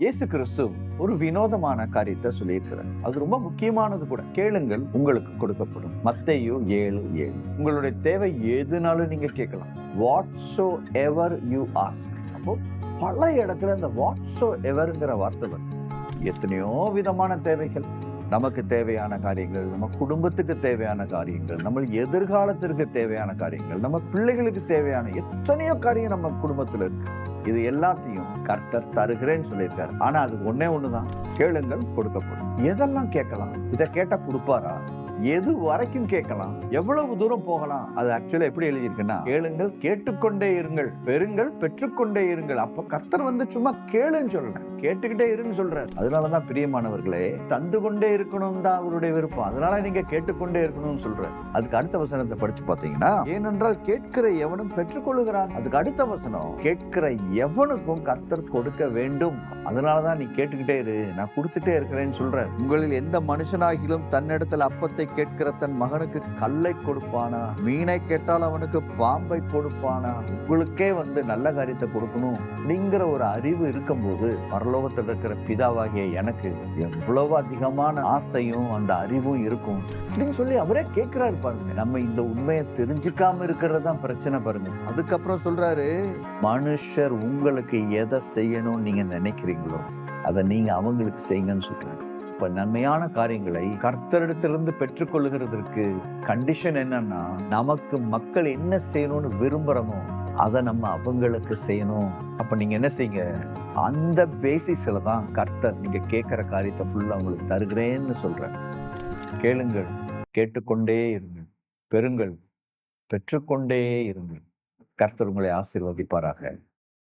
இயேசு கிறிஸ்து ஒரு வினோதமான காரியத்தை சொல்லியிருக்கிறார். அது ரொம்ப முக்கியமானது கூட. கேளுங்கள் உங்களுக்கு கொடுக்கப்படும். மத்தேயு 7:7. உங்களுடைய தேவை எதுனாலும் நீங்க கேட்கலாம். வாட்ஸோ எவர் யூ ஆஸ்க். அப்போ பல இடத்துல இந்த வாட்ஸோ எவர்ங்கிற வார்த்தை வருது. எத்தனையோ விதமான தேவைகள், நமக்கு தேவையான காரியங்கள், நம்ம குடும்பத்துக்கு தேவையான காரியங்கள், நம்ம எதிர்காலத்திற்கு தேவையான காரியங்கள், நம்ம பிள்ளைகளுக்கு தேவையான எத்தனையோ காரியம் நம்ம குடும்பத்துல இருக்கு. இது எல்லாத்தையும் கர்த்தர் தருகிறேன்னு சொல்லியிருக்காரு. ஆனா அது ஒன்னே ஒண்ணுதான், கேளுங்கள் கொடுக்கப்படும். எதெல்லாம் கேட்கலாம்? இதை கேட்டா கொடுப்பாரா? எது வரைக்கும் கேட்கலாம்? எவ்வளவு தூரம் போகலாம்? அது ஆக்சுவலா எப்படி எழுதியிருக்குன்னா, கேளுங்கள் கேட்டுக்கொண்டே இருங்கள், பெறுங்கள் பெற்றுக்கொண்டே இருங்கள். அப்ப கர்த்தர் சும்மா கேளுன்னு சொல்லல, கேட்டுக்கிட்டே இருன்னு சொல்றாரு. அதனாலதான் பிரியமானவர்களே, தந்து கொண்டே இருக்கணும் தான் அவருடைய விருப்பம். அதனால நீங்க கேட்டுக்கொண்டே இருக்கணும்னு சொல்றாரு. அதுக்கு அடுத்த வசனத்தை படிச்சு பாத்தீங்கன்னா, ஏனென்றால் கேட்கிற எவனும் பெற்றுக்கொள்ளுகிறான். அதுக்கு அடுத்த வசனம், கேட்கிற எவனுக்கும் கர்த்தர் கொடுக்க வேண்டும். அதனாலதான் நீ கேட்டுக்கிட்டே இரு, நான் கொடுத்துட்டே இருக்கிறேன்னு சொல்றாரு. உங்களில் எந்த மனுஷனாகிலும் தன்னிடத்தில் அப்பத்தை கேட்கிற தன் மகனுக்கு கல்லை கொடுப்பானா? மீனை கேட்டால் அவனுக்கு பாம்பை கொடுப்பானா? உங்களுக்கே நல்ல காரியத்தை கொடுக்கணும் அப்படிங்கிற ஒரு அறிவு இருக்கும்போது, பரலோகத்தில் இருக்கிற பிதாவாகிய எனக்கு எவ்வளவு அதிகமான ஆசையும் அந்த அறிவும் இருக்கும் அப்படின்னு சொல்லி அவரே கேட்கிறாரு பாருங்க. நம்ம இந்த உண்மையை தெரிஞ்சுக்காம இருக்கிறது தான் பிரச்சனை பாருங்க. அதுக்கப்புறம் சொல்றாரு, மனுஷர் உங்களுக்கு எதை செய்யணும்னு நீங்க நினைக்கிறீங்களோ அதை நீங்க அவங்களுக்கு செய்யுங்கன்னு சொல்றாரு. நன்மையான காரியங்களை கர்த்தரிடத்திலிருந்து பெற்றுக்கொள்ளுகிறதற்கு கண்டிஷன் என்னன்னா, நமக்கு மக்கள் என்ன செய்யணும்னு விரும்புறோமோ அதை நம்ம அவங்களுக்கு செய்யணும். அப்ப நீங்க என்ன செய்யுங்க, அந்த பேசிஸ்ல தான் கர்த்தர் நீங்க கேட்கிற காரியத்தை ஃபுல்லா உங்களுக்கு தருகிறேன்னு சொல்ற. கேளுங்கள் கேட்டுக்கொண்டே இருங்கள், பெறுங்கள் பெற்றுக்கொண்டே இருங்கள். கர்த்தர் உங்களை ஆசீர்வதிப்பாராக.